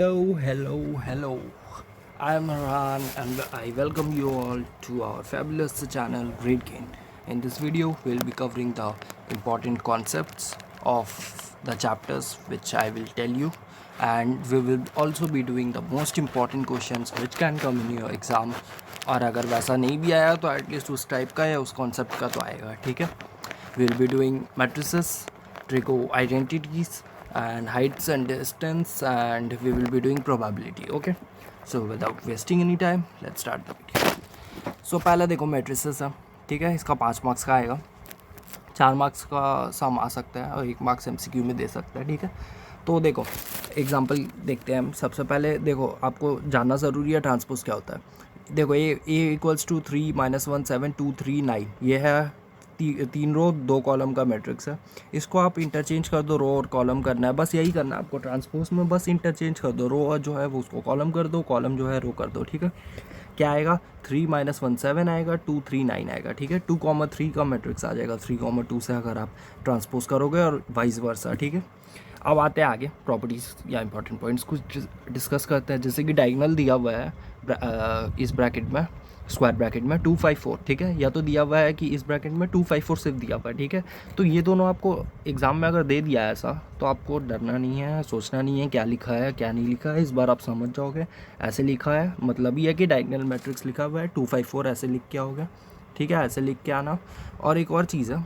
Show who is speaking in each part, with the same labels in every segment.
Speaker 1: Hello. I am Haran and I welcome you all to our fabulous channel Great Gain. In this video, we'll be covering the important concepts of the chapters which I will tell you, and we will also be doing the most important questions which can come in your exam. और अगर वैसा नहीं भी आया तो at least उस type का या उस कॉन्सेप्ट का तो आएगा. ठीक है. We'll be doing matrices, trigo identities and heights and distance, and we will be doing probability. Okay, so without wasting any time, let's start the video. So पहला देखो matrices है. ठीक है, इसका 5 मार्क्स का आएगा. 4 मार्क्स का सम आ सकता है और 1 मार्क्स MCQ में दे सकता है. ठीक है, तो देखो एग्जांपल देखते हैं हम. सबसे पहले देखो आपको जानना ज़रूरी है ट्रांसपोज क्या होता है. देखो ए इक्वल्स टू 3 -1 7 2 3 9 ये है 3 रो 2 कॉलम का मैट्रिक्स है. इसको आप इंटरचेंज कर दो, रो और कॉलम करना है, बस यही करना है आपको ट्रांसपोज में. बस इंटरचेंज कर दो, रो जो है वो उसको कॉलम कर दो, कॉलम जो है रो कर दो. ठीक है, क्या आएगा 3 -1 7 आएगा, 2 3 9 आएगा. ठीक है, 2,3 का मैट्रिक्स आ जाएगा 3,2 से अगर आप ट्रांसपोज करोगे और वाइस वर्सा. ठीक है, अब आते हैं आगे प्रॉपर्टीज़ या इंपॉर्टेंट पॉइंट्स कुछ डिस्कस करते हैं. जैसे कि डायगोनल दिया हुआ है इस ब्रैकेट में, स्क्वायर ब्रैकेट में 254. ठीक है, या तो दिया हुआ है कि इस ब्रैकेट में 254 सिर्फ दिया हुआ है. ठीक है, तो ये दोनों आपको एग्ज़ाम में अगर दे दिया है ऐसा तो आपको डरना नहीं है, सोचना नहीं है क्या लिखा है क्या नहीं लिखा है. इस बार आप समझ जाओगे. ऐसे लिखा है मतलब ये है कि डायगोनल मैट्रिक्स लिखा हुआ है 254 ऐसे लिख के आओगे. ठीक है, ऐसे लिख के आना. और एक और चीज़ है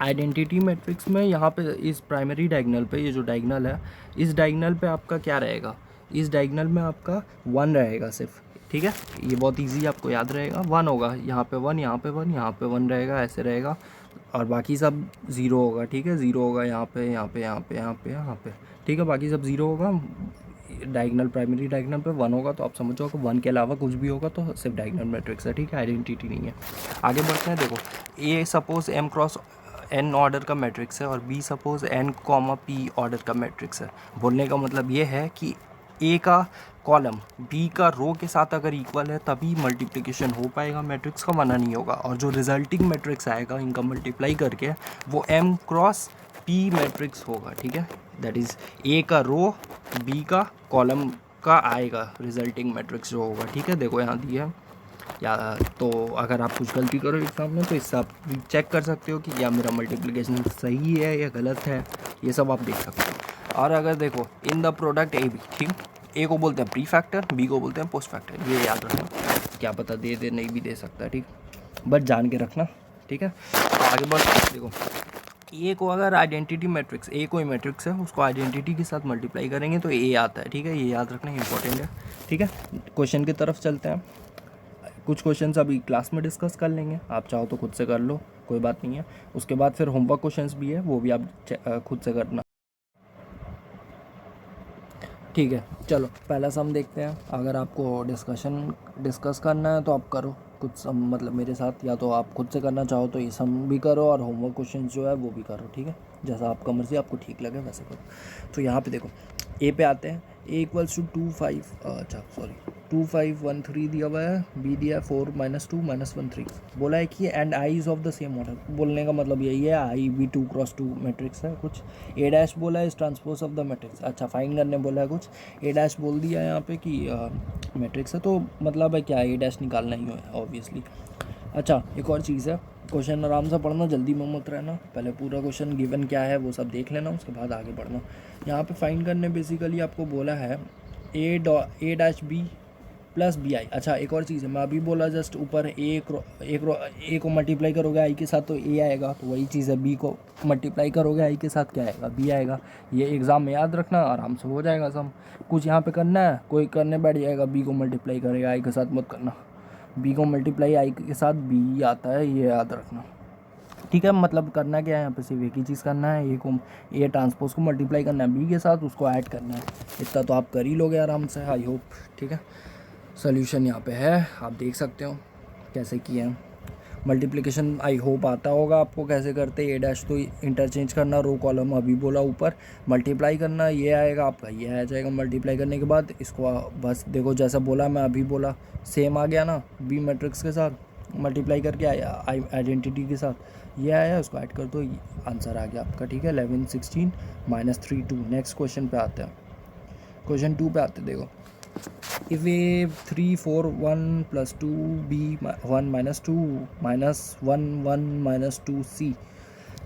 Speaker 1: आइडेंटिटी मैट्रिक्स में, यहाँ पे इस प्राइमरी डायगोनल पे, ये जो डायगोनल है इस डायगोनल पे आपका क्या रहेगा, इस डायगोनल में आपका 1 रहेगा सिर्फ. ठीक है, ये बहुत इजी आपको याद रहेगा. 1 होगा, यहाँ पे 1, यहाँ पे 1, यहाँ पे 1 रहेगा, ऐसे रहेगा. और बाकी सब 0 होगा. ठीक है, 0 होगा यहाँ पे, यहाँ पे, यहाँ पे, यहाँ पे, यहाँ पे. ठीक है, बाकी सब 0 होगा. डायगोनल प्राइमरी डायगोनल पे 1 होगा तो आप समझ जाओ कि 1 के अलावा कुछ भी होगा तो सिर्फ डायगोनल मैट्रिक्स है. ठीक है, आइडेंटिटी नहीं है. आगे बढ़ते हैं. देखो A suppose m cross n order का मैट्रिक्स है और b suppose n, p order का मैट्रिक्स है. बोलने का मतलब ये है कि a का कॉलम b का रो के साथ अगर इक्वल है तभी मल्टीप्लिकेशन हो पाएगा मैट्रिक्स का, वरना नहीं होगा. और जो रिजल्टिंग मैट्रिक्स आएगा इनका मल्टीप्लाई करके वो m क्रॉस p मैट्रिक्स होगा. ठीक है, दैट इज़ a का रो b का कॉलम का आएगा रिजल्टिंग मैट्रिक्स जो होगा. ठीक है, देखो यहाँ दिया है या तो अगर आप कुछ गलती करो एग्जाम में तो इससे आप चेक कर सकते हो कि क्या मेरा मल्टीप्लिकेशन सही है या गलत है, ये सब आप देख सकते हो. और अगर देखो in the product A B, ठीक, ए को बोलते हैं प्री फैक्टर, बी को बोलते हैं पोस्ट फैक्टर. ये याद रखना, क्या पता दे नहीं भी दे सकता. ठीक, बट जान के रखना. ठीक है, तो आगे बढ़. देखो ए को अगर आइडेंटिटी मैट्रिक्स, ए कोई मैट्रिक्स है उसको आइडेंटिटी के साथ मल्टीप्लाई करेंगे तो ए आता है. ठीक है, ये याद रखना इंपॉर्टेंट है. ठीक है, क्वेश्चन की तरफ चलते हैं. कुछ क्वेश्चंस अभी क्लास में डिस्कस कर लेंगे, आप चाहो तो खुद से कर लो, कोई बात नहीं है. उसके बाद फिर होमवर्क क्वेश्चंस भी है, वो भी आप खुद से करना. ठीक है, चलो पहला सम देखते हैं. अगर आपको डिस्कस करना है तो आप करो कुछ सम, मतलब मेरे साथ, या तो आप खुद से करना चाहो तो ये सम भी करो और होमवर्क क्वेश्चन जो है वो भी करो. ठीक है, जैसा आपका मर्जी, आपको ठीक लगे वैसे करो. तो यहाँ पे देखो ए पे आते हैं. ए इक्वल्स टू 2513 दिया हुआ है, बी दिया है 4 -2 -1 3. बोला है कि and I is of the same order. बोलने का मतलब यही है, आई भी 2 × 2 मैट्रिक्स है. कुछ ए डैश बोला है इस ट्रांसपोज ऑफ द मैट्रिक्स. अच्छा, फाइंड करने बोला है. कुछ ए डैश बोल दिया है यहाँ पे कि मैट्रिक्स है, तो मतलब है क्या, ए डैश निकालना ही है ऑब्वियसली. अच्छा, एक और चीज़ है, क्वेश्चन आराम से पढ़ना, जल्दी में मत रहना. पहले पूरा क्वेश्चन गिवन क्या है वो सब देख लेना, उसके बाद आगे बढ़ना. यहाँ पे फाइंड करने बेसिकली आपको बोला है A dash B plus B I. अच्छा, एक और चीज़ है, मैं अभी बोला जस्ट ऊपर ए को मल्टीप्लाई करोगे आई के साथ तो ए आएगा, तो वही चीज़ है, बी को मल्टीप्लाई करोगे आई के साथ क्या आएगा, बी आएगा. ये एग्ज़ाम में याद रखना, आराम से हो जाएगा सम. कुछ यहाँ पे करना है, कोई करने बैठ जाएगा बी को मल्टीप्लाई करेगा आई के साथ, मत करना. बी को मल्टीप्लाई आई के साथ बी आता है, ये याद रखना. ठीक है, मतलब करना क्या है यहाँ पे, सिर्फ एक ही चीज़ करना है, ए ट्रांसपोज को मल्टीप्लाई करना है बी के साथ, उसको ऐड करना है. इतना तो आप कर ही लोगे आराम से, आई होप. ठीक है, सोल्यूशन यहाँ पे है, आप देख सकते हो कैसे किए हैं. मल्टीप्लिकेशन आई होप आता होगा आपको कैसे करते. ए डैश तो इंटरचेंज करना, रो कॉलम अभी बोला ऊपर, मल्टीप्लाई करना, ये आएगा आपका, ये आ जाएगा. मल्टीप्लाई करने के बाद इसको बस देखो जैसा बोला मैं अभी बोला, सेम आ गया ना, बी मैट्रिक्स के साथ मल्टीप्लाई करके आया आइडेंटिटी के साथ, ये आया, उसको ऐड कर दो, आंसर आ गया आपका. ठीक है, 11 16 -3 2. नेक्स्ट क्वेश्चन पे आते हैं. क्वेश्चन 2 पे आते देखो। इफ़ ए 3 4 1 + 2 b 1 - 2 -1 1 -2 c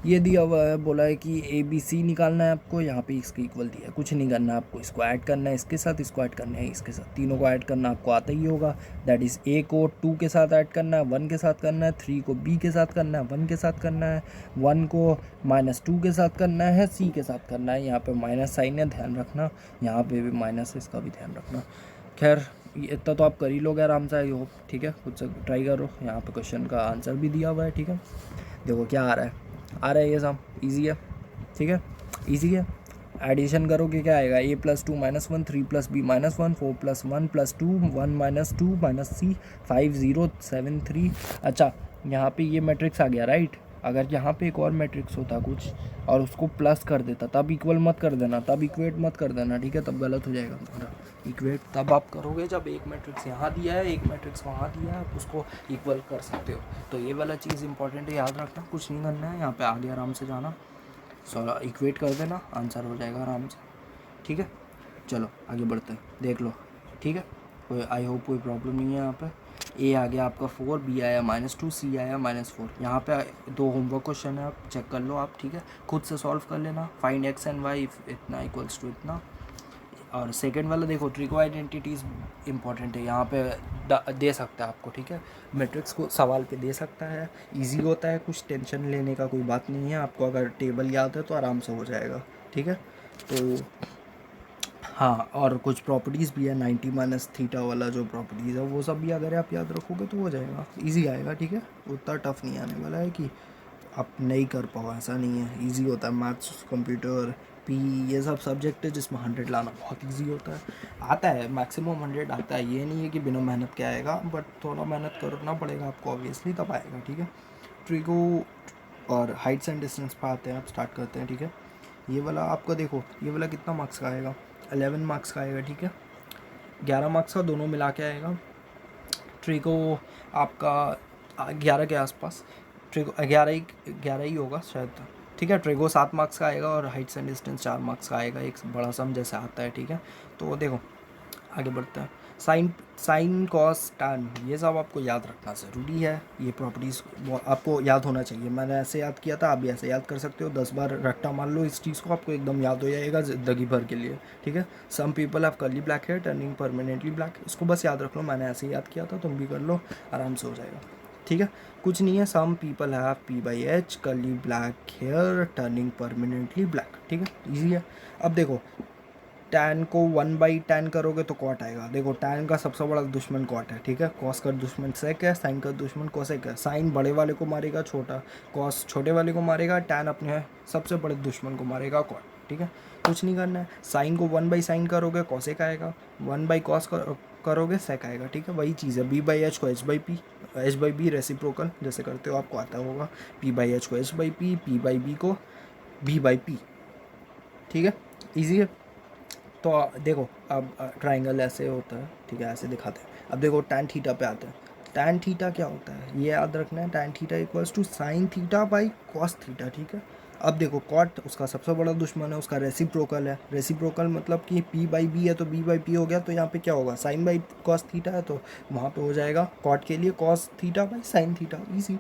Speaker 1: ये दिया हुआ है, बोला है कि ए बी सी निकालना है आपको। यहाँ पे इसके इक्वल दिया है, कुछ नहीं करना है आपको, इसको ऐड करना है इसके साथ, इसको ऐड करना है इसके साथ, तीनों को ऐड करना आपको आता ही होगा। दैट इज़ ए को 2 के साथ ऐड करना है, 1 के साथ करना है, 3 को b के साथ करना है, 1 के साथ करना है, 1 को -2 के साथ करना है, c के साथ करना है। यहाँ पे माइनस साइन है, ध्यान रखना, यहाँ पे भी माइनस है, इसका भी ध्यान रखना। खैर इतना तो आप कर ही लोगे आराम से, आई होप। ठीक है, खुद से ट्राई करो। यहाँ पे क्वेश्चन का आंसर भी दिया हुआ है। ठीक है, देखो क्या आ रहा है ये सब इजी है। ठीक है, इजी है। एडिशन करोगे क्या आएगा, a + 2 - 1 3 + b - 1 4 + 1 + 2 1 - 2 - c 5 0 7 3। अच्छा, यहाँ पे ये मैट्रिक्स आ गया राइट। अगर यहाँ पे एक और मैट्रिक्स होता कुछ और उसको प्लस कर देता, तब इक्वल मत कर देना, तब इक्वेट मत कर देना। ठीक है, तब गलत हो जाएगा तुम्हारा। इक्वेट तब आप करोगे जब एक मैट्रिक्स यहाँ दिया है, एक मैट्रिक्स वहाँ दिया है, आप उसको इक्वल कर सकते हो। तो ये वाला चीज़ इंपॉर्टेंट है, याद रखना। कुछ नहीं करना है, यहाँ पे आगे आराम से जाना, इक्वेट कर देना, आंसर हो जाएगा आराम से। ठीक है, चलो आगे बढ़ते हैं, देख लो। ठीक है, कोई आई होप कोई प्रॉब्लम नहीं है। यहाँ पे ए आ गया आपका 4, बी आया -2, सी आया -4। यहाँ पे 2 होमवर्क क्वेश्चन है, आप चेक कर लो आप। ठीक है, खुद से सॉल्व कर लेना। फाइंड x एंड y इतना इक्वल्स टू इतना। और सेकंड वाला देखो, ट्रिको आइडेंटिटीज़ इंपॉर्टेंट है, यहाँ पे दे सकता है आपको। ठीक है, मैट्रिक्स को सवाल पे दे सकता है, इजी होता है, कुछ टेंशन लेने का कोई बात नहीं है। आपको अगर टेबल याद है तो आराम से हो जाएगा। ठीक है, तो हाँ, और कुछ प्रॉपर्टीज़ भी है, 90 - थीटा वाला जो प्रॉपर्टीज़ है वो सब भी अगर आप याद रखोगे तो हो जाएगा, इजी आएगा। ठीक है, उतना टफ नहीं आने वाला है कि आप नहीं कर पाओ, ऐसा नहीं है। इजी होता है, मैथ्स, कंप्यूटर, पी, ये सब सब्जेक्ट है जिसमें 100 लाना बहुत इजी होता है। आता है मैक्सिमम 100 आता है, ये नहीं है कि बिना मेहनत के आएगा, बट थोड़ा मेहनत करना पड़ेगा आपको ऑब्वियसली, तब आएगा। ठीक है, ट्रिको और हाइट्स एंड डिस्टेंस पर आते हैं, आप स्टार्ट करते हैं। ठीक है, ये वाला आपका देखो, ये वाला कितना मार्क्स का आएगा, 11 मार्क्स का आएगा। ठीक है, 11 मार्क्स का दोनों मिला के आएगा। ट्रिको आपका 11 के आसपास, ट्रिको 11 ही होगा शायद। ठीक है, ट्रिको 7 मार्क्स का आएगा और हाइट्स एंड डिस्टेंस 4 मार्क्स का आएगा, एक बड़ा सम जैसे आता है। ठीक है, तो देखो आगे बढ़ते हैं। साइन कॉस टैन, ये सब आपको याद रखना ज़रूरी है। ये प्रॉपर्टीज़ आपको याद होना चाहिए। मैंने ऐसे याद किया था, आप भी ऐसे याद कर सकते हो। 10 बार रट्टा मान लो इस चीज़ को, आपको एकदम याद हो जाएगा ज़िंदगी भर के लिए। ठीक है, some people have curly black hair turning permanently black, इसको बस याद रख लो। मैंने ऐसे याद किया था, तुम भी कर लो, आराम से हो जाएगा। ठीक है, कुछ नहीं है। Some people have P/H curly black hair turning permanently black. ठीक है, ईजी है। अब देखो, टैन को 1/tan करोगे तो कॉट आएगा। देखो, टैन का सबसे बड़ा दुश्मन कॉट है। ठीक है, कॉस का दुश्मन सेक है, साइन का दुश्मन कोसेक है। साइन बड़े वाले को मारेगा छोटा, कॉस छोटे वाले को मारेगा, टैन अपने सबसे बड़े दुश्मन को मारेगा कॉट। ठीक है, कुछ नहीं करना है। साइन को 1/sin करोगे कोसेक आएगा, 1/cos करोगे सेक आएगा। ठीक है, वही चीज़ है। B/H को H/P, H/B रेसिप्रोकल जैसे करते हो आपको आता होगा। P/H को H/P, P/B को B/P। ठीक है, ईजी है। तो देखो, अब ट्राइंगल ऐसे होता है। ठीक है, ऐसे दिखाते हैं। अब देखो टैन थीटा पे आते हैं। टैन थीटा क्या होता है ये याद रखना है, tan theta equals to sine theta by cos theta. ठीक है, अब देखो कॉट उसका सबसे बड़ा दुश्मन है, उसका रेसिप्रोकल है। रेसिप्रोकल मतलब कि P/B है तो B/P हो गया, तो यहाँ पे क्या होगा, साइन बाई कॉस थीटा है तो वहाँ पे हो जाएगा कॉट के लिए cos theta by sine theta, easy.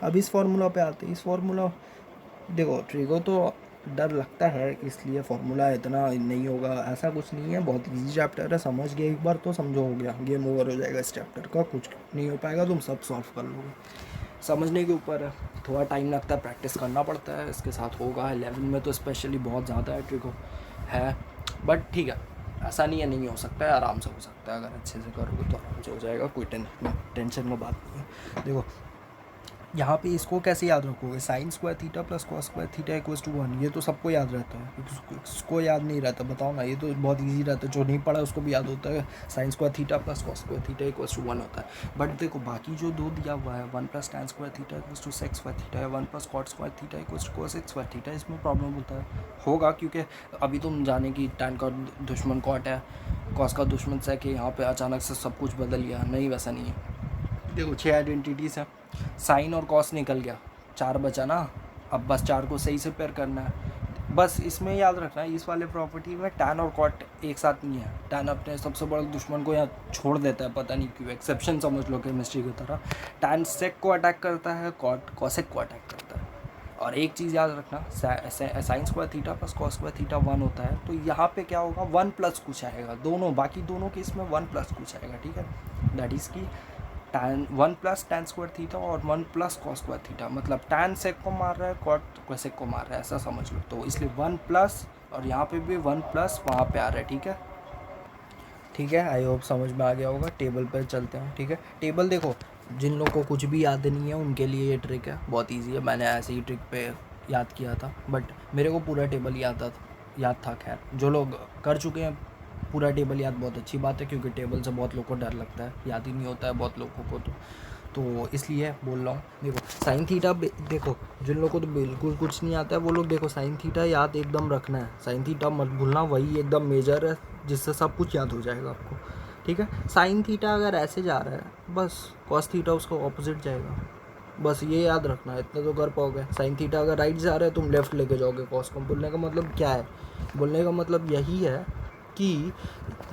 Speaker 1: अब इस फार्मूला पे आते हैं। इस फार्मूला देखो, ट्रिको तो डर लगता है इसलिए फार्मूला इतना नहीं होगा, ऐसा कुछ नहीं है, बहुत इजी चैप्टर है। समझ गए एक बार तो समझो, हो गया, गेम ओवर हो जाएगा इस चैप्टर का। कुछ नहीं हो पाएगा, तुम सब सॉल्व कर लोगे। समझने के ऊपर है, थोड़ा टाइम लगता है, प्रैक्टिस करना पड़ता है, इसके साथ होगा। 11 में तो स्पेशली बहुत ज़्यादा है ट्रिको है, बट ठीक है, ऐसा नहीं है नहीं हो सकता है, आराम से हो सकता है। अगर अच्छे से करोगे तो आराम से हो जाएगा, कोई टेंशन का बात नहीं है। देखो यहाँ पे इसको कैसे याद रखोगे, sine square theta plus cos square theta equals to 1, ये तो सबको याद रहता है। इसको याद नहीं रहता, बताओ ना, ये तो बहुत इजी रहता है, जो नहीं पढ़ा उसको भी याद होता है। Sine square theta plus cos square theta equals to 1 होता है। बट देखो बाकी जो दो दिया हुआ है, 1 + tan square theta equals to sec square theta है, 1 + cot square theta equals to cosec square theta, इसमें प्रॉब्लम होगा क्योंकि अभी तुम जाने कि tan का दुश्मन कॉट है, कॉस का दुश्मन सेक है, यहाँ पर अचानक से सब कुछ बदल गया, नहीं वैसा नहीं है। देखो 6 आइडेंटिटीज़ हैं, साइन और कॉस निकल गया, 4 बचा ना। अब बस 4 को सही से पेयर करना है। बस इसमें याद रखना है इस वाले प्रॉपर्टी में टैन और कॉट एक साथ नहीं है। टैन अपने सबसे बड़े दुश्मन को यहाँ छोड़ देता है, पता नहीं क्यों, एक्सेप्शन समझ लो केमिस्ट्री की तरह। टैन सेक को अटैक करता है, कॉट कॉसेक को अटैक करता है। और एक चीज़ याद रखना, sign square theta plus cos square theta 1 होता है, तो यहाँ पे क्या होगा 1 प्लस कुछ आएगा, दोनों बाकी दोनों केस में 1 प्लस कुछ आएगा, ठीक है। दैट इज़ की tan 1 plus tan square theta और 1 प्लस कॉस स्क्वायर थीटा, मतलब टैन सेक को मार रहा है, कॉट कोसेक को मार रहा है, ऐसा समझ लो। तो इसलिए 1 प्लस, और यहाँ पे भी 1 प्लस वहाँ पे आ रहा है, ठीक है। ठीक है, आई होप समझ में आ गया होगा। टेबल पर चलते हैं, ठीक है। टेबल देखो, जिन लोगों को कुछ भी याद नहीं है उनके लिए ये ट्रिक है, बहुत ईजी है। मैंने ऐसे ही ट्रिक पे याद किया था, बट मेरे को पूरा टेबल याद था। खैर, जो लोग कर चुके हैं पूरा टेबल याद, बहुत अच्छी बात है, क्योंकि टेबल से बहुत लोगों को डर लगता है, याद ही नहीं होता है बहुत लोगों को, तो इसलिए बोल रहा हूँ। देखो साइन थीटा, देखो जिन लोगों को तो बिल्कुल कुछ नहीं आता है वो लोग देखो साइन थीटा याद एकदम रखना है, साइन थीटा मत भूलना, वही एकदम मेजर है जिससे सब कुछ याद हो जाएगा आपको, ठीक है। साइन थीटा अगर ऐसे जा रहा है, बस कॉस थीटा उसको ऑपोजिट जाएगा, बस ये याद रखना है, इतना तो कर पाओगे। साइन थीटा अगर राइट जा रहा है तुम लेफ्ट लेके जाओगे कॉस को। बोलने का मतलब क्या है, बोलने का मतलब यही है कि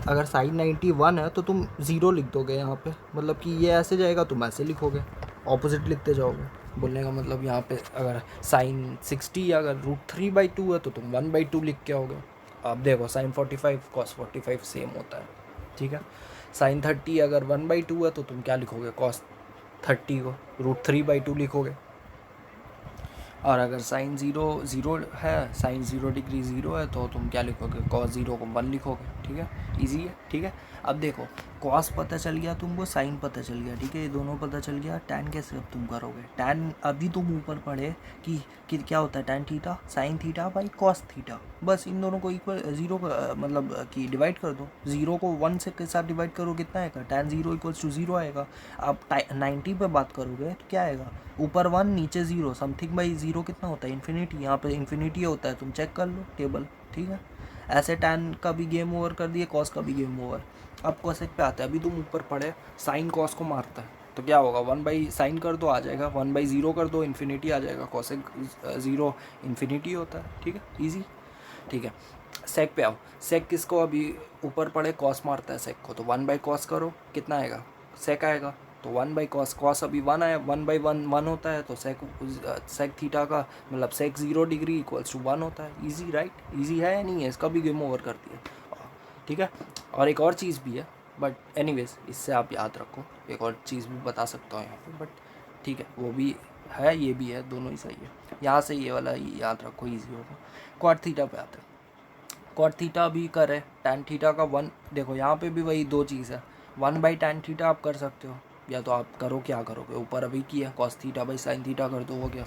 Speaker 1: अगर साइन 91 है तो तुम 0 लिख दोगे यहाँ पे, मतलब कि ये ऐसे जाएगा तुम ऐसे लिखोगे, ऑपोजिट लिखते जाओगे। बोलने का मतलब यहाँ पे अगर साइन 60 अगर √3/2 है तो तुम 1/2 लिख के आओगे। अब देखो साइन 45 कॉस 45 सेम होता है, ठीक है। साइन 30 अगर 1/2 है तो तुम क्या लिखोगे, कॉस 30 को √3/2 लिखोगे। और अगर साइन 0 है, साइन 0 डिग्री 0 है तो तुम क्या लिखोगे, कॉस 0 को 1 लिखोगे, ठीक है। ईजी है, ठीक है। अब देखो कॉस पता चल गया तुमको, साइन पता चल गया, ठीक है, ये दोनों पता चल गया। टैन कैसे अब तुम करोगे, टैन अभी तुम ऊपर पढ़े कि क्या होता है, tan theta sine theta by cos theta, बस इन दोनों को इक्वल 0 मतलब कि डिवाइड कर दो। 0 को 1 से के साथ डिवाइड करो, कितना आएगा, टैन 0 = 0 आएगा। अब 90 पे बात करोगे तो क्या आएगा, ऊपर 1 नीचे 0, समथिंग बाई 0 कितना होता है, इन्फिनिटी। यहाँ पे इन्फिनिटी होता है, तुम चेक कर लो टेबल, ठीक है। ऐसे टैन का भी गेम ओवर कर दिए, कॉस का भी गेम ओवर। अब कॉसेक पे आता है, अभी तुम ऊपर पढ़े साइन कॉस को मारता है तो क्या होगा, 1/sin कर दो आ जाएगा, 1/0 कर दो इन्फिनिटी आ जाएगा, कॉसेक 0 इन्फिनिटी होता है, ठीक है, ईजी, ठीक है। सेक पे आओ, सेक किसको अभी ऊपर पढ़े कॉस मारता है सेक को, तो 1/cos करो, कितना आएगा, सेक आएगा। तो 1/cos, कॉस अभी 1 आया, 1/1 1 होता है, तो सेक थीटा का मतलब सेक 0 डिग्री = 1 होता है। ईजी, राइट, ईजी है या नहीं है, इसका भी गेम ओवर कर दिया, ठीक है। और एक और चीज़ भी है, बट एनीवेज इससे आप याद रखो, एक और चीज़ भी बता सकता हूँ यहाँ पे, बट ठीक है, वो भी है ये भी है, दोनों ही सही है। यहाँ से ये वाला याद रखो, ईजी होगा। कॉट थीटा पे आते हैं, कॉट थीटा भी करे टैन थीटा का 1, देखो यहाँ पे भी वही दो चीज़ है, 1/tan थीटा आप कर सकते हो, या तो आप करो क्या करोगे, ऊपर अभी किया cos theta by sine theta कर दो, हो गया,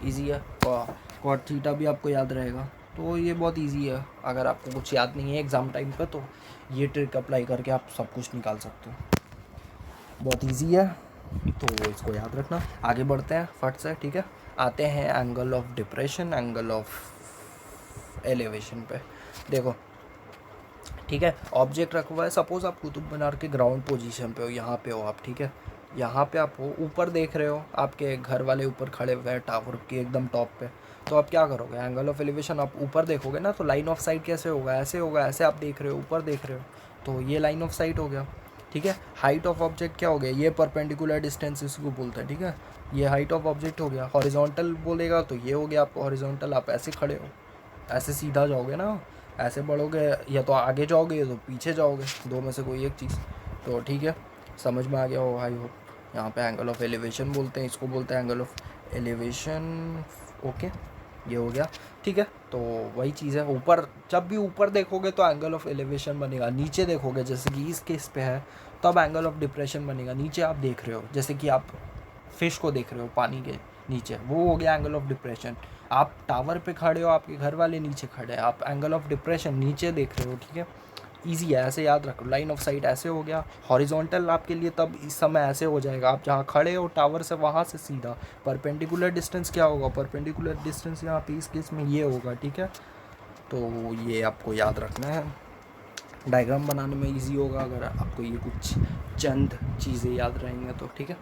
Speaker 1: ईजी है। कॉट थीटा भी आपको याद रहेगा, तो ये बहुत ईजी है। अगर आपको कुछ याद नहीं है एग्ज़ाम टाइम पर, तो ये ट्रिक अप्लाई करके आप सब कुछ निकाल सकते हो, बहुत ईजी है, तो इसको याद रखना। आगे बढ़ते हैं फट से, ठीक है। आते हैं angle of depression, angle of elevation पे। देखो ठीक है, ऑब्जेक्ट रखा हुआ है, सपोज़ आप कुतुब मीनार के ग्राउंड पोजीशन पे हो, यहाँ पे हो आप, ठीक है, यहाँ पे आप हो, ऊपर देख रहे हो, आपके घर वाले ऊपर खड़े हुए हैं टावर के एकदम टॉप पे, तो आप क्या करोगे, एंगल ऑफ एलिवेशन आप ऊपर देखोगे ना, तो लाइन ऑफ साइट कैसे होगा, ऐसे होगा, ऐसे आप देख रहे हो, ऊपर देख रहे हो, तो ये लाइन ऑफ साइट हो गया, ठीक है। हाइट ऑफ ऑब्जेक्ट क्या हो गया, ये परपेंडिकुलर डिस्टेंस इसको बोलते हैं, ठीक है, ये हाइट ऑफ ऑब्जेक्ट हो गया। हॉरिजॉन्टल बोलेगा तो ये हो गया आपको हॉरिजॉन्टल, आप ऐसे खड़े हो, ऐसे सीधा जाओगे ना, ऐसे बढ़ोगे या तो आगे जाओगे या तो पीछे जाओगे, दो में से कोई एक चीज़, तो ठीक है, समझ में आ गया हो आई होप। यहाँ पे एंगल ऑफ एलिवेशन बोलते हैं, इसको बोलते हैं एंगल ऑफ एलिवेशन, ओके, ये हो गया, ठीक है। तो वही चीज़ है, ऊपर जब भी ऊपर देखोगे तो एंगल ऑफ एलिवेशन बनेगा, नीचे देखोगे जैसे कि इस केस पे है तब एंगल ऑफ डिप्रेशन बनेगा। नीचे आप देख रहे हो जैसे कि आप फिश को देख रहे हो पानी के नीचे, वो हो गया एंगल ऑफ डिप्रेशन। आप टावर पे खड़े हो, आपके घर वाले नीचे खड़े हैं, आप एंगल ऑफ डिप्रेशन नीचे देख रहे हो, ठीक है, ईजी है, ऐसे याद रखो। लाइन ऑफ साइट ऐसे हो गया, हॉरिजॉन्टल आपके लिए तब इस समय ऐसे हो जाएगा, आप जहाँ खड़े हो टावर से वहाँ से सीधा। परपेंडिकुलर डिस्टेंस क्या होगा, परपेंडिकुलर डिस्टेंस यहाँ पे इस केस में ये होगा, ठीक है, तो ये आपको याद रखना है, डायग्राम बनाने में ईजी होगा अगर आपको ये कुछ चंद चीज़ें याद रहेंगे तो, ठीक है।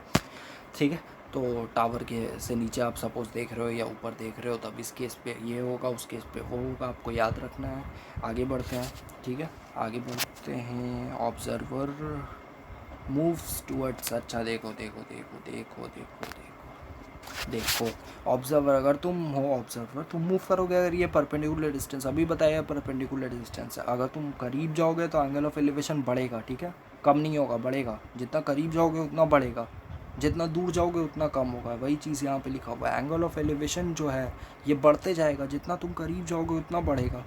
Speaker 1: ठीक है। तो टावर के से नीचे आप सपोज देख रहे हो या ऊपर देख रहे हो, तब इस केस पे ये होगा, उस केस पे वो होगा, आपको याद रखना है। आगे बढ़ते हैं, ठीक है, आगे बढ़ते हैं। ऑब्जर्वर मूव्स टूवर्ड्स, अच्छा देखो देखो देखो देखो देखो देखो देखो ऑब्जर्वर, अगर तुम हो ऑब्जर्वर, तुम मूव करोगे अगर ये परपेंडिकुलर डिस्टेंस, अभी बताया परपेंडिकुलर डिस्टेंस है, अगर तुम करीब जाओगे तो एंगल ऑफ एलिवेशन बढ़ेगा, ठीक है, कम नहीं होगा, बढ़ेगा। जितना करीब जाओगे उतना बढ़ेगा, जितना दूर जाओगे उतना कम होगा। वही चीज़ यहाँ पे लिखा हुआ है, एंगल ऑफ एलिवेशन जो है ये बढ़ते जाएगा, जितना तुम करीब जाओगे उतना बढ़ेगा,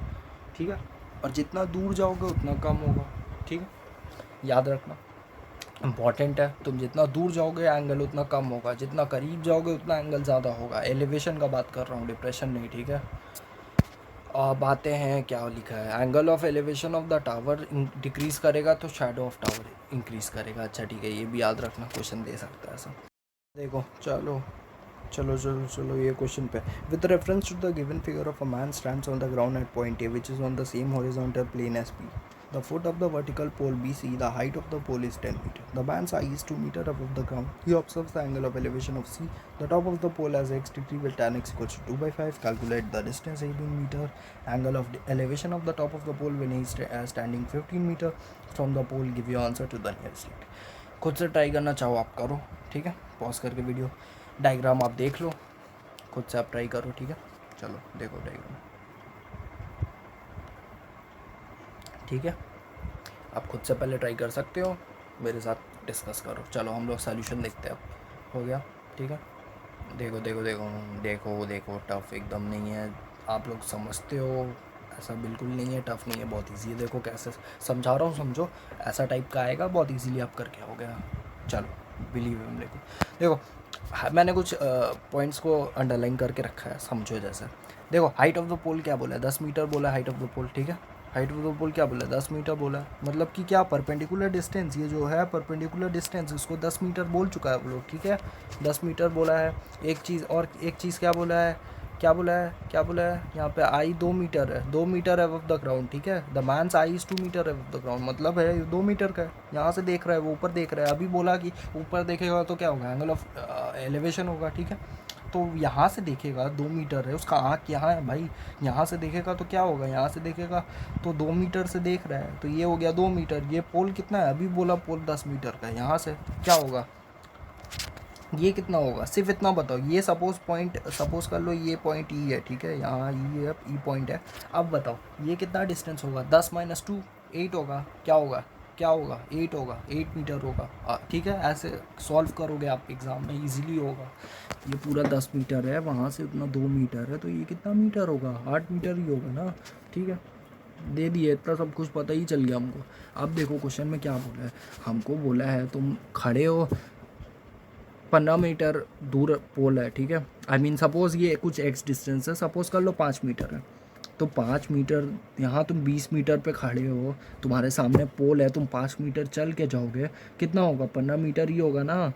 Speaker 1: ठीक है, और जितना दूर जाओगे उतना कम होगा, ठीक है, याद रखना, इम्पॉर्टेंट है। तुम जितना दूर जाओगे एंगल उतना कम होगा, जितना करीब जाओगे उतना एंगल ज़्यादा होगा। एलिवेशन का बात कर रहा हूँ, डिप्रेशन नहीं, ठीक है। अब आते हैं, क्या लिखा है, angle of elevation of the tower decrease करेगा तो शैडो ऑफ टावर इंक्रीज़ करेगा। अच्छा ठीक है, ये भी याद रखना, क्वेश्चन दे सकता है ऐसा। देखो चलो चलो चलो चलो ये क्वेश्चन पे, with reference to the given figure of a man stands on the ground at point A which is on the same horizontal plane as P, the foot of the vertical pole BC, the height of the pole is 10 meter. The band's eye is 2 meter above the ground. He observes the angle of elevation of C. The top of the pole has x degree with tan x equals to 2/5. Calculate the distance 18 meter. Angle of elevation of the top of the pole when he is standing 15 meter from the pole. Give your answer to the nearest state. खुद से try करना चाहो आप करो, ठीक है, pause करके video, diagram आप देख लो, खुद से आप ट्राई करो, ठीक है। चलो देखो डायग्राम, ठीक है, आप खुद से पहले ट्राई कर सकते हो, मेरे साथ डिस्कस करो। चलो हम लोग सॉल्यूशन देखते हैं, अब हो गया, ठीक है। देखो देखो देखो देखो देखो टफ़ एकदम नहीं है, आप लोग समझते हो, ऐसा बिल्कुल नहीं है, टफ़ नहीं है, बहुत इजी है। देखो कैसे समझा रहा हूँ, समझो, ऐसा टाइप का आएगा, बहुत इजीली आप करके आओगे। चलो बिलीव है मेरे को। देखो मैंने कुछ पॉइंट्स को अंडरलाइन करके रखा है, समझो। जैसे देखो हाइट ऑफ द पोल क्या बोला है, 10 मीटर बोला है हाइट ऑफ द पोल, ठीक है। हाइट ऑफ द पोल क्या बोला है, 10 मीटर बोला है, मतलब कि क्या, परपेंडिकुलर डिस्टेंस, ये जो है परपेंडिकुलर डिस्टेंस, इसको 10 मीटर बोल चुका है वो लोग, ठीक है, 10 मीटर बोला है। एक चीज़ और, एक चीज़ क्या बोला है, क्या बोला है, क्या बोला है, यहाँ पे आई 2 मीटर है, 2 मीटर अबव द ग्राउंड, ठीक है। The man's eye is 2 metre above the ground, मतलब है 2 मीटर का है, यहाँ से देख रहा है, वो ऊपर देख रहा है। अभी बोला कि ऊपर देखेगा तो क्या होगा, एंगल ऑफ एलिवेशन होगा, ठीक है। तो यहाँ से देखेगा 2 मीटर है, उसका आँख यहाँ है भाई, यहाँ से देखेगा तो क्या होगा, यहाँ से देखेगा तो 2 मीटर से देख रहा है, तो ये हो गया 2 मीटर। ये पोल कितना है, अभी बोला पोल 10 मीटर का है, यहाँ से क्या होगा, ये कितना होगा, सिर्फ इतना बताओ। ये सपोज पॉइंट, सपोज कर लो ये पॉइंट ई है, ठीक है, यहाँ ई है, ई पॉइंट है। अब बताओ ये कितना डिस्टेंस होगा, 10 - 2 8 होगा, क्या होगा, क्या होगा, 8 होगा, 8 मीटर होगा, ठीक है। ऐसे सॉल्व करोगे आप एग्ज़ाम में, इजीली होगा। ये पूरा 10 मीटर है, वहाँ से उतना 2 मीटर है, तो ये कितना मीटर होगा, 8 मीटर ही होगा ना, ठीक है। दे दिए, इतना सब कुछ पता ही चल गया हमको। अब देखो क्वेश्चन में क्या बोला है, हमको बोला है तुम खड़े हो 15 मीटर दूर पोल है, ठीक है। आई मीन सपोज़ ये कुछ एक्स डिस्टेंस है, सपोज़ कर लो 5 मीटर है, तो 5 मीटर, यहाँ तुम 20 मीटर पे खड़े हो, तुम्हारे सामने पोल है, तुम 5 मीटर चल के जाओगे, कितना होगा, 15 मीटर ही होगा ना,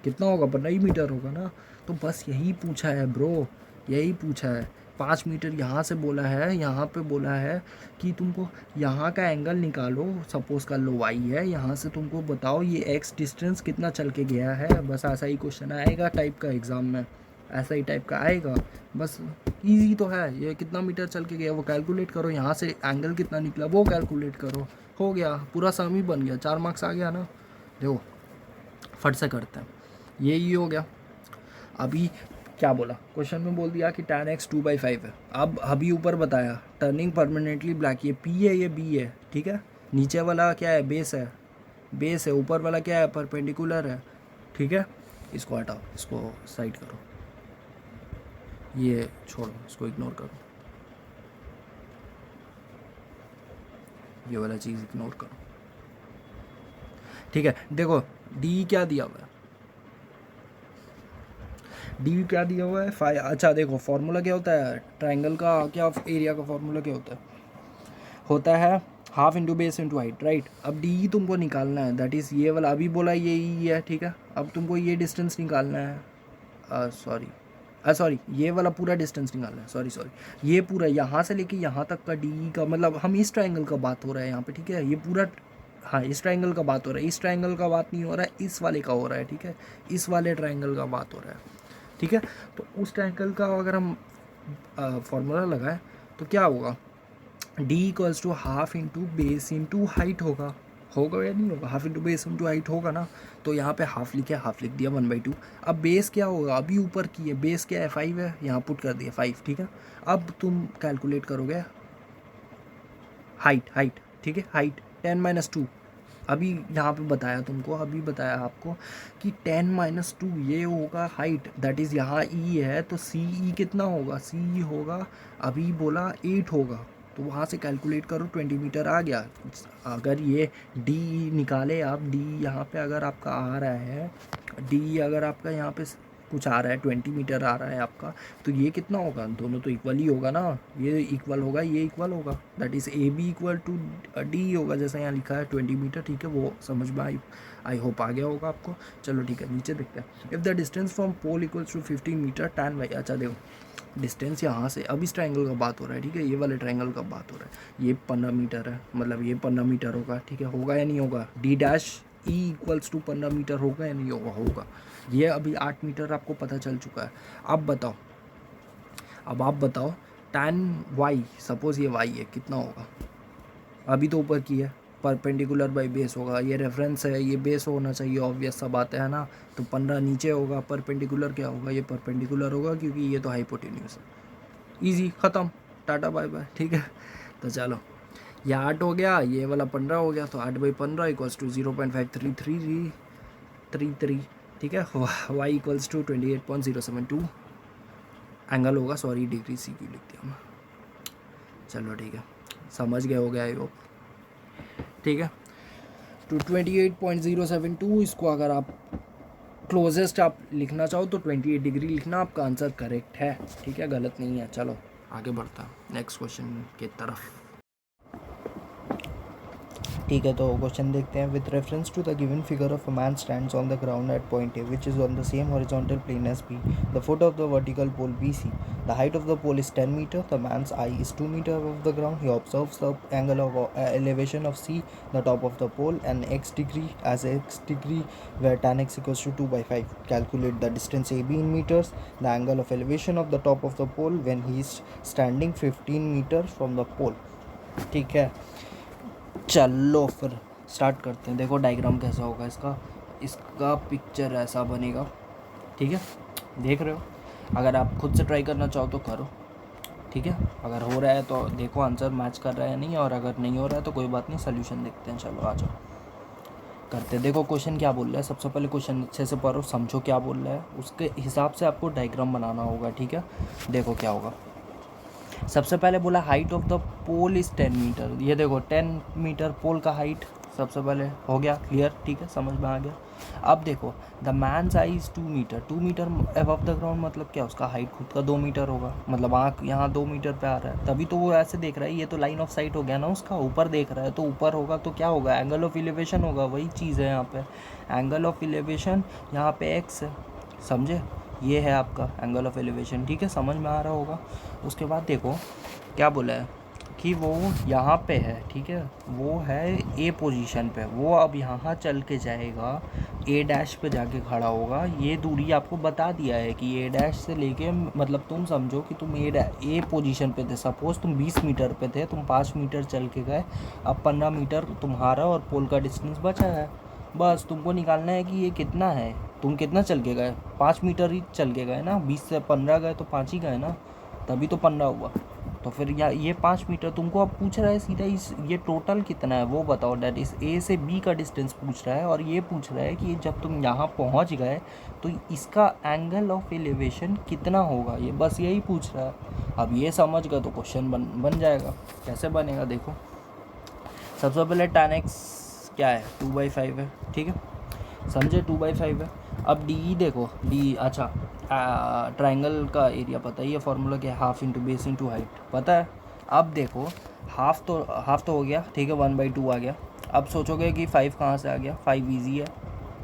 Speaker 1: कितना होगा, 15 ही मीटर होगा ना। तो बस यही पूछा है ब्रो, यही पूछा है। 5 मीटर यहाँ से बोला है, यहाँ पे बोला है कि तुमको यहाँ का एंगल निकालो, सपोज़ कर लो वाई है, यहाँ से तुमको बताओ ये एक्स डिस्टेंस कितना चल के गया है। बस ऐसा ही क्वेश्चन आएगा टाइप का एग्ज़ाम में, ऐसा ही टाइप का आएगा। बस इजी तो है, ये कितना मीटर चल के गया वो कैलकुलेट करो, यहाँ से एंगल कितना निकला वो कैलकुलेट करो, हो गया, पूरा सम ही बन गया, 4 मार्क्स आ गया ना। देखो फट से करते हैं, यही हो गया। अभी क्या बोला क्वेश्चन में, बोल दिया कि tan x 2/5 है। अब अभी ऊपर बताया टर्निंग परमानेंटली ब्लैक, ये P है, ये B है, ठीक है। नीचे वाला क्या है, बेस है, बेस है। ऊपर वाला क्या है, परपेंडिकुलर है, ठीक है। इसको हटाओ, इसको साइड करो, ये छोड़ो, इसको इग्नोर करो, ये वाला चीज़ इग्नोर करो, ठीक है। देखो D क्या दिया हुआ है, डी क्या दिया हुआ है, 5। अच्छा देखो फार्मूला क्या होता है ट्राइंगल का, क्या एरिया का फार्मूला क्या होता है half into base into height, right. अब डी तुमको निकालना है, दैट इज़ ये वाला, अभी बोला ये ई है, ठीक है। अब तुमको ये डिस्टेंस निकालना है, सॉरी ये वाला पूरा डिस्टेंस निकालना है, सॉरी ये पूरा यहाँ से लेके यहाँ तक का डी का, मतलब हम इस ट्राइंगल का बात हो रहा है यहाँ पे, ठीक है। ये पूरा हाँ इस ट्रायंगल का बात हो रहा है, इस ट्रायंगल का बात नहीं हो रहा है, इस वाले का हो रहा है, ठीक है, इस वाले ट्रायंगल का बात हो रहा है, ठीक है। तो उस ट्रायंगल का अगर हम फॉर्मूला लगाएं तो क्या होगा, d equals to half into base into height होगा, होगा या नहीं होगा, half into base into height होगा ना। तो यहाँ पे हाफ लिखे, हाफ लिख दिया 1/2। अब बेस क्या होगा, अभी ऊपर की है, बेस क्या है 5 है, यहाँ पुट कर दिया 5, ठीक है। अब तुम कैलकुलेट करोगे हाइट, ठीक है, हाइट 10 - 2, अभी यहाँ पे बताया तुमको, अभी बताया आपको कि 10 - 2 ये होगा हाइट, दैट इज़ यहाँ ई है, तो सी ई कितना होगा, सी ई होगा, अभी बोला 8 होगा, तो वहाँ से कैलकुलेट करो 20 मीटर आ गया। अगर ये डी निकाले आप, डी यहाँ पे अगर आपका आ रहा है, डी अगर आपका यहाँ पे कुछ आ रहा है 20 मीटर आ रहा है आपका, तो ये कितना होगा, दोनों तो इक्वल ही होगा ना, ये इक्वल होगा, ये इक्वल होगा, that is A B equal to D होगा, जैसा यहाँ लिखा है 20 मीटर, ठीक है, वो समझ में आई होप आ गया होगा आपको। चलो ठीक है, नीचे देखते हैं। If the distance from pole equals to 15 metre tan y, अच्छा देखो डिस्टेंस यहाँ से, अब इस ट्रायंगल का बात हो रहा है, ठीक है, ये वाले ट्रायंगल का बात हो रहा है, ये 15 मीटर है, मतलब ये 15 मीटर होगा, ठीक है, होगा या नहीं होगा, D dash E equals to 15 metre होगा या नहीं होगा, होगा। ये अभी 8 मीटर आपको पता चल चुका है। अब बताओ, अब आप बताओ tan y, सपोज ये y है, कितना होगा, अभी तो ऊपर की है, परपेंडिकुलर बाई बेस होगा, ये रेफरेंस है, ये बेस होना चाहिए, ऑब्वियस सा बात है ना। तो 15 नीचे होगा, परपेंडिकुलर क्या होगा, ये परपेंडिकुलर होगा, क्योंकि ये तो हाइपोटेन्यूज है। इजी, ख़त्म, टाटा बाय बाय, ठीक है। तो चलो ये 8 हो गया, ये वाला 15 हो गया, तो 8/15 इक्वल्स टू 0.5333, ठीक है। y इक्वल्स टू 28.072 एंगल होगा, सॉरी डिग्री सी क्यों लिख दिया मैं, चलो ठीक है, समझ गए हो गया आई होप, ठीक है। तो 28.072, इसको अगर आप क्लोजेस्ट आप लिखना चाहो तो 28 डिग्री लिखना, आपका आंसर करेक्ट है, ठीक है, गलत नहीं है। चलो आगे बढ़ता है नेक्स्ट क्वेश्चन की तरफ, ठीक है। तो क्वेश्चन देखते हैं। With reference to the given figure of a man stands on the ground at point A which is on the same horizontal plane as B, the foot of the vertical pole B C, the height of the pole is 10 metre, the man's eye is 2 metre above the ground, he observes the angle of elevation of C, the top of the pole, and x degree as x degree where tan x equals to 2/5. Calculate the distance AB in meters, the angle of elevation of the top of the pole when he is standing 15 meters from the pole, ठीक है। चलो फिर start करते हैं। देखो diagram कैसा होगा इसका, इसका पिक्चर ऐसा बनेगा, ठीक है, देख रहे हो। अगर आप खुद से ट्राई करना चाहो तो करो, ठीक है, अगर हो रहा है तो देखो आंसर मैच कर रहा है या नहीं, और अगर नहीं हो रहा है तो कोई बात नहीं, सोल्यूशन देखते हैं। चलो आ जाओ करते हैं। देखो क्वेश्चन क्या बोल रहा है, सबसे पहले क्वेश्चन अच्छे से पढ़ो, समझो क्या बोल रहा है, उसके हिसाब से आपको डायग्राम बनाना होगा, ठीक है। देखो क्या होगा, सबसे पहले बोला height of the pole is 10 metre, ये देखो 10 मीटर पोल का हाइट सबसे पहले हो गया क्लियर, ठीक है, समझ में आ गया। अब देखो the man's eye is 2 metre, 2 metre above the ground, मतलब क्या, उसका हाइट खुद का 2 मीटर होगा, मतलब आँख यहाँ 2 मीटर पे आ रहा है, तभी तो वो ऐसे देख रहा है, ये तो लाइन ऑफ साइट हो गया ना उसका, ऊपर देख रहा है, तो ऊपर होगा तो क्या होगा, एंगल ऑफ इलेवेशन होगा, वही चीज़ है यहाँ पे, एंगल ऑफ इलेवेशन यहाँ पे एक्स है, समझे, ये है आपका एंगल ऑफ एलिवेशन, ठीक है, समझ में आ रहा होगा। उसके बाद देखो क्या बोला है कि वो यहाँ पे है, ठीक है, वो है ए पोजीशन पे, वो अब यहाँ चल के जाएगा, ए डैश पे जाके खड़ा होगा, ये दूरी आपको बता दिया है कि ए डैश से लेके, मतलब तुम समझो कि तुम ए पोजीशन पे थे, सपोज़ तुम 20 मीटर पे थे, तुम 5 मीटर चल के गए, अब 15 मीटर तुम्हारा और पोल का डिस्टेंस बचा है, बस तुमको निकालना है कि ये कितना है, तुम कितना चल के गए, 5 मीटर ही चल के गए ना, 20 से 15 गए तो 5 ही गए ना, तभी तो 15 हुआ। तो फिर ये 5 मीटर तुमको अब पूछ रहा है सीधा, इस ये टोटल कितना है वो बताओ, डैट इज़ ए से बी का डिस्टेंस पूछ रहा है, और ये पूछ रहा है कि जब तुम यहाँ पहुँच गए तो इसका एंगल ऑफ एलिवेशन कितना होगा, ये बस यही पूछ रहा है। अब ये समझ गए तो क्वेश्चन बन जाएगा। कैसे बनेगा देखो, सबसे पहले tan x क्या है, 2/5 है, ठीक है, समझे, 2/5 है। अब डी देखो, डी अच्छा ट्रायंगल का एरिया पता है, ये फार्मूला क्या है, half into base into height पता है। अब देखो हाफ तो हो गया, ठीक है, 1/2 आ गया। अब सोचोगे कि 5 कहाँ से आ गया, 5 ईजी है,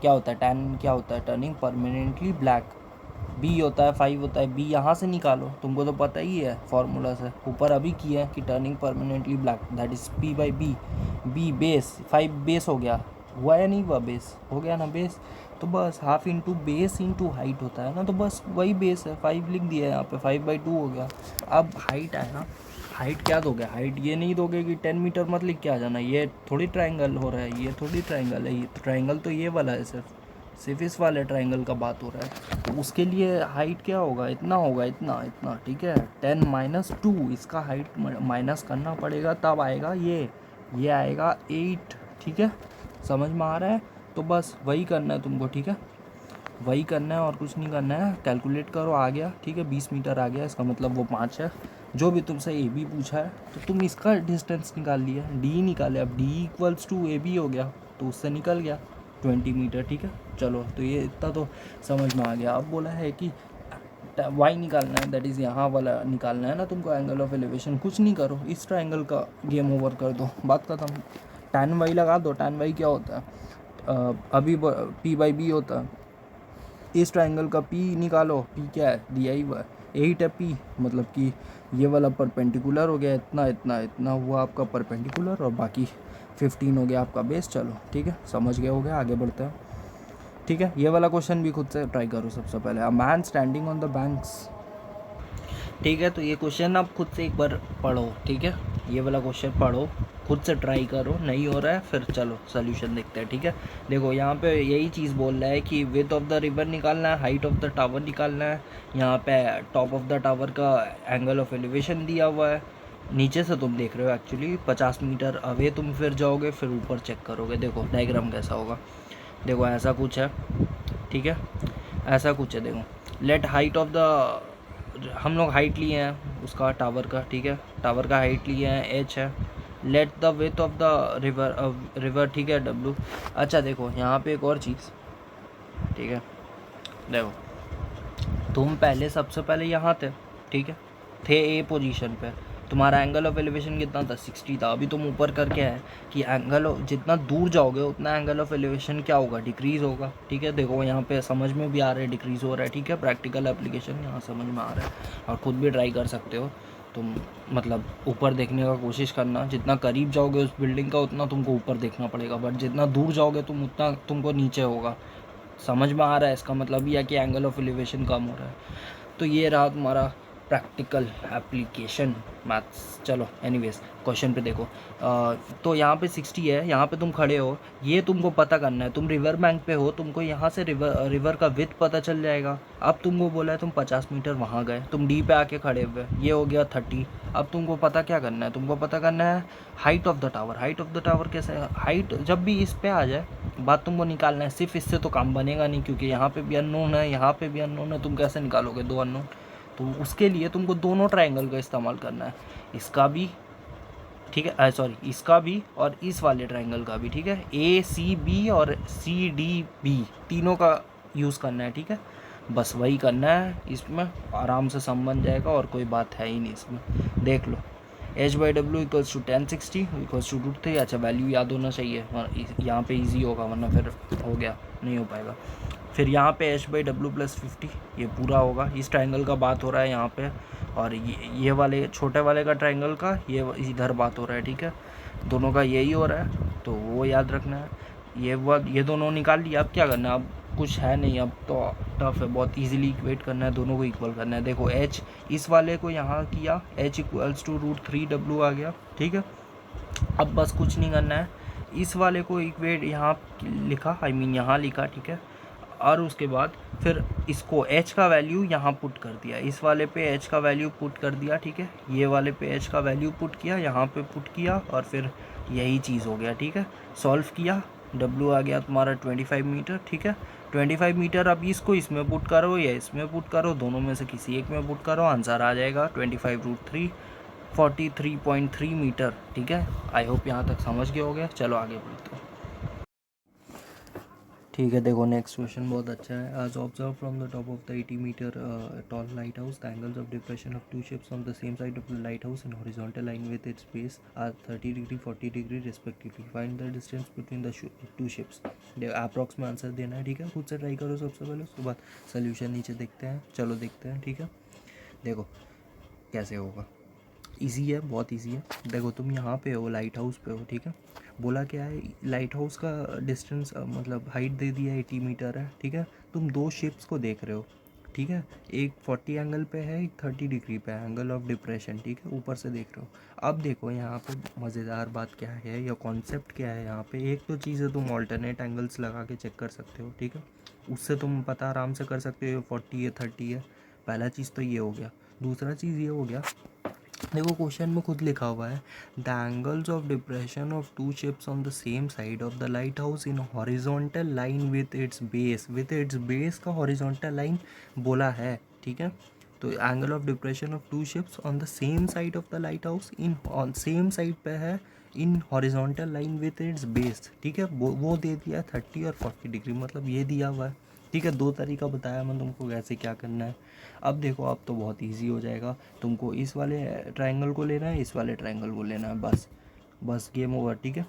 Speaker 1: क्या होता है, tan क्या होता है, टर्निंग परमानेंटली ब्लैक, बी होता है 5 होता है, बी यहाँ से निकालो, तुमको तो पता ही है फॉर्मूला से, ऊपर अभी किया है कि turning permanently black that is P by B, B base 5 base हो गया, हुआ या नहीं हुआ, बेस हो गया ना बेस, तो बस half into base into height होता है ना, तो बस वही बेस है, 5 लिख दिया है यहाँ पे, 5/2 हो गया। अब हाइट आया, हाइट क्या दोगे, हाइट ये नहीं दोगे कि 10 मीटर मत लिख के आ जाना, ये थोड़ी ट्राइंगल हो रहा है, ये थोड़ी ट्राइंगल है, ये ट्राइंगल तो ये वाला है, सिर्फ इस वाले ट्राइंगल का बात हो रहा है, तो उसके लिए हाइट क्या होगा, इतना होगा, इतना इतना, ठीक है। 10 - 2 इसका हाइट माइनस करना पड़ेगा, तब आएगा ये आएगा 8, ठीक है, समझ में आ रहा है। तो बस वही करना है तुमको, ठीक है, वही करना है और कुछ नहीं करना है, कैलकुलेट करो, आ गया, ठीक है, 20 मीटर आ गया, इसका मतलब वो 5 है। जो भी तुमसे ए बी पूछा है तो तुम इसका डिस्टेंस निकाल लिया, डी निकाले, अब डी = ए बी हो गया, तो उससे निकल गया 20 मीटर, ठीक है। चलो, तो ये इतना तो समझ में आ गया। अब बोला है कि वाई निकालना है, दैट इज़ यहाँ वाला निकालना है ना तुमको, एंगल ऑफ एलिवेशन, कुछ नहीं करो, इस ट्राइंगल का गेम ओवर कर दो, बात खत्म, tan वाई लगा दो। tan वाई क्या होता है, अभी p/b होता है, इस ट्राइंगल का p निकालो, p क्या है, दिया ही हुआ है, 8 है p, मतलब कि ये वाला परपेंडिकुलर हो गया, इतना इतना इतना हुआ आपका परपेंडिकुलर, और बाकी 15 हो गया आपका बेस। चलो ठीक है, समझ गए, हो गया, आगे बढ़ते हैं, ठीक है। ये वाला क्वेश्चन भी खुद से ट्राई करो सबसे पहले, a man standing on the banks, ठीक है। तो ये क्वेश्चन आप खुद से एक बार पढ़ो, ठीक है, ये वाला क्वेश्चन पढ़ो, खुद से ट्राई करो, नहीं हो रहा है फिर चलो सोल्यूशन देखते हैं, ठीक है। देखो यहाँ पे यही चीज़ बोल रहा है कि विड्थ ऑफ द रिवर निकालना है, हाइट ऑफ द टावर निकालना है, यहाँ पे टॉप ऑफ द टावर का एंगल ऑफ एलिवेशन दिया हुआ है, नीचे से तुम देख रहे हो एक्चुअली 50 मीटर अवे तुम फिर जाओगे, फिर ऊपर चेक करोगे, देखो डायग्राम कैसा होगा, देखो ऐसा कुछ है, ठीक है, ऐसा कुछ है, देखो लेट हाइट ऑफ द, हम लोग हाइट लिए हैं उसका टावर का, ठीक है, टावर का हाइट लिए हैं h है, let the width of the river, ठीक है, w। अच्छा देखो यहाँ पे एक और चीज़, ठीक है, देखो तुम पहले सबसे पहले यहाँ ठीक है, थे ए पोजीशन पे, तुम्हारा एंगल ऑफ एलिवेशन कितना था, 60 था, अभी तुम ऊपर करके है कि एंगल जितना दूर जाओगे उतना एंगल ऑफ एलिवेशन क्या होगा, डिक्रीज़ होगा, ठीक है। देखो यहाँ पे समझ में भी आ रहा है, डिक्रीज़ हो रहा है, ठीक है, प्रैक्टिकल एप्लीकेशन यहाँ समझ में आ रहा है, और ख़ुद भी ट्राई कर सकते हो तुम, मतलब ऊपर देखने का कोशिश करना, जितना करीब जाओगे उस बिल्डिंग का उतना तुमको ऊपर देखना पड़ेगा, बट जितना दूर जाओगे तुम उतना तुमको नीचे होगा, समझ में आ रहा है, इसका मतलब यह है कि एंगल ऑफ एलिवेशन कम हो रहा है। तो ये रहा तुम्हारा प्रैक्टिकल एप्लीकेशन मैथ्स। चलो एनीवेज क्वेश्चन पे देखो, तो यहाँ पे 60 है, यहाँ पे तुम खड़े हो, ये तुमको पता करना है, तुम रिवर बैंक पे हो, तुमको यहाँ से रिवर का विड्थ पता चल जाएगा। अब तुमको बोला है तुम 50 मीटर वहाँ गए, तुम डी पे आके खड़े हुए, ये हो गया 30। अब तुमको पता क्या करना है, तुमको पता करना है height of the tower. Height of the tower कैसे, हाइट जब भी इस पे आ जाए बात तुमको निकालना है, सिर्फ इससे तो काम बनेगा नहीं, क्योंकि यहाँ पे भी अननोन है, यहाँ पे भी अननोन है, तुम कैसे निकालोगे दो अननोन, तो उसके लिए तुमको दोनों ट्रायंगल का इस्तेमाल करना है, इसका भी, ठीक है, सॉरी इसका भी और इस वाले ट्रायंगल का भी, ठीक है, ACB और CDB तीनों का यूज़ करना है, ठीक है, बस वही करना है, इसमें आराम से सम बन जाएगा और कोई बात है ही नहीं इसमें। देख लो h/w = 1060 = √3, अच्छा वैल्यू याद होना चाहिए, यहाँ पे इजी होगा, वरना फिर हो गया नहीं हो पाएगा। फिर यहाँ पे h/w + 50 ये पूरा होगा, इस ट्रायंगल का बात हो रहा है यहाँ पे, और ये वाले छोटे वाले का ट्रायंगल का ये इधर बात हो रहा है, ठीक है, दोनों का यही हो रहा है, तो वो याद रखना है। ये दोनों निकाल लिया, अब क्या करना है, अब कुछ है नहीं, अब तो टफ है, बहुत इजीली इक्वेट करना है, दोनों को इक्वल करना है। देखो h इस वाले को यहाँ किया, h = √3w आ गया, ठीक है। अब बस कुछ नहीं करना है, इस वाले को इक्वेट यहाँ लिखा, आई मीन यहाँ लिखा, ठीक है, और उसके बाद फिर इसको h का वैल्यू यहाँ पुट कर दिया, इस वाले पे h का वैल्यू पुट कर दिया, ठीक है, ये वाले पे h का वैल्यू पुट किया, यहाँ पे पुट किया, और फिर यही चीज़ हो गया, ठीक है। सॉल्व किया, w आ गया तुम्हारा 25 मीटर, ठीक है, 25 मीटर। अब इसको इसमें पुट करो या इसमें पुट करो, दोनों में से किसी एक में पुट करो, आंसर आ जाएगा 25√3 43.3 मीटर, ठीक है। आई होप यहाँ तक समझ गए हो गया, चलो आगे बढ़ते हैं, ठीक है, देखो नेक्स्ट क्वेश्चन बहुत अच्छा है। As observe from the top of the 80 metre tall lighthouse, the angles of depression of two ships on the same side of the lighthouse in horizontal line with its base are 30 degree 40 degree respectively. Find the distance between the two ships. Approx में answer देना है, ठीक है। खुद से try करो सबसे पहले, उसके बाद सोल्यूशन नीचे देखते हैं। चलो देखते हैं, ठीक है। देखो कैसे होगा, इजी है, बहुत इजी है। देखो तुम यहाँ पे हो, लाइट हाउस पे हो, ठीक है। बोला क्या है, लाइट हाउस का डिस्टेंस मतलब हाइट दे दिया 80 मीटर है, ठीक है। तुम दो शिप्स को देख रहे हो, ठीक है। एक 40 एंगल पे है, एक 30 डिग्री पे है, एंगल ऑफ डिप्रेशन, ठीक है, ऊपर से देख रहे हो। अब देखो यहाँ पे मज़ेदार बात क्या है या कॉन्सेप्ट क्या है यहाँ पे। एक तो चीज़ है, तुम ऑल्टरनेट एंगल्स लगा के चेक कर सकते हो, ठीक है। उससे तुम पता आराम से कर सकते हो 40 है 30 है। पहला चीज़ तो ये हो गया। दूसरा चीज़ ये हो गया, देखो क्वेश्चन में खुद लिखा हुआ है, the angles of depression of two ships on the same side of the lighthouse in horizontal line with its base. With its base का हॉरिजॉन्टल लाइन बोला है, ठीक है। तो angle of depression of two ships on the same side of the lighthouse in on same side पे है in horizontal line with its base, ठीक है। वो दे दिया 30 और 40 डिग्री, मतलब ये दिया हुआ है, ठीक है। दो तरीका बताया मैं तुमको कैसे क्या करना है। अब देखो, अब तो बहुत इजी हो जाएगा। तुमको इस वाले ट्रायंगल को लेना है, इस वाले ट्रायंगल को लेना है, बस बस गेम ओवर, ठीक है।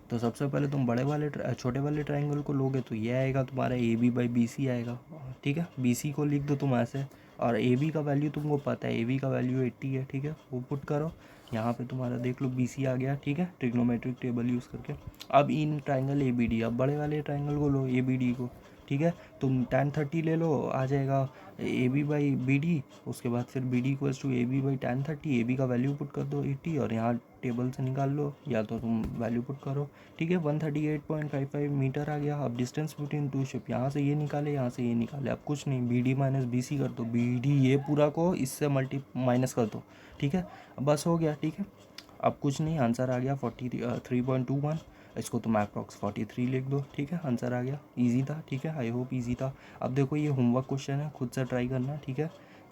Speaker 1: तो सबसे पहले तुम बड़े वाले छोटे वाले ट्रायंगल को लोगे तो ये आएगा तुम्हारा A B by B C आएगा, ठीक है। बी सी को लिख दो तुम ऐसे, और ए बी का वैल्यू तुमको पता है, ए बी का वैल्यू 80 है, ठीक है। वो पुट करो यहाँ पे, तुम्हारा देख लो बी सी आ गया, ठीक है, ट्रिग्नोमेट्रिक टेबल यूज़ करके। अब in triangle A B D, अब बड़े वाले ट्रायंगल को लो, ए बी डी को, ठीक है। तुम tan 30 ले लो, आ जाएगा A B by B D. उसके बाद फिर B D equals to A B by tan 30। A B का वैल्यू पुट कर दो 80, और यहाँ टेबल से निकाल लो, या तो तुम वैल्यू पुट करो, ठीक है। 138.55 मीटर आ गया। अब डिस्टेंस बिटवीन टू शिप, यहाँ से ये निकाले, यहाँ से ये निकाले। अब कुछ नहीं, B D minus B C कर दो, बी डी ये पूरा को इससे माइनस कर दो, ठीक है। बस हो गया, ठीक है। अब कुछ नहीं, आंसर आ गया 43.21। इसको तुम अप्रॉक्स 43 लिख दो, ठीक है। आंसर आ गया, इजी था, ठीक है। आई होप इजी था। अब देखो ये होमवर्क क्वेश्चन है, खुद से ट्राई करना, ठीक है।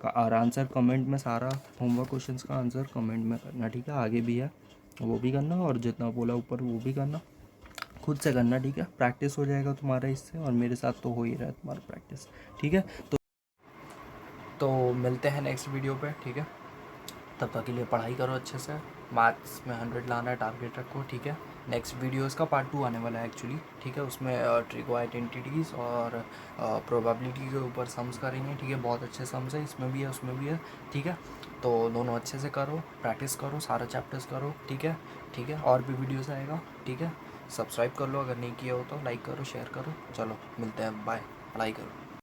Speaker 1: और आंसर कमेंट में, सारा होमवर्क क्वेश्चंस का आंसर कमेंट में करना, ठीक है। आगे भी है, वो भी करना, और जितना बोला ऊपर वो भी करना, खुद से करना, ठीक है। प्रैक्टिस हो जाएगा तुम्हारा इससे, और मेरे साथ तो हो ही रहा है तुम्हारा प्रैक्टिस, ठीक है। तो मिलते हैं नेक्स्ट वीडियो पे, ठीक है। तब तक के लिए पढ़ाई करो अच्छे से, मैथ्स में 100 लाना है, टारगेट रखो, ठीक है। नेक्स्ट वीडियो इसका पार्ट 2 आने वाला है एक्चुअली, ठीक है। उसमें ट्रिगो आइडेंटिटीज़ और प्रोबेबिलिटी के ऊपर सम्स करेंगे, ठीक है। बहुत अच्छे सम्स है, इसमें भी है उसमें भी है, ठीक है। तो दोनों अच्छे से करो, प्रैक्टिस करो, सारे चैप्टर्स करो, ठीक है, ठीक है। और भी वीडियोस आएगा, ठीक है। सब्सक्राइब कर लो अगर नहीं किया हो तो, लाइक करो, शेयर करो। चलो मिलते हैं, बाय। पढ़ाई करो।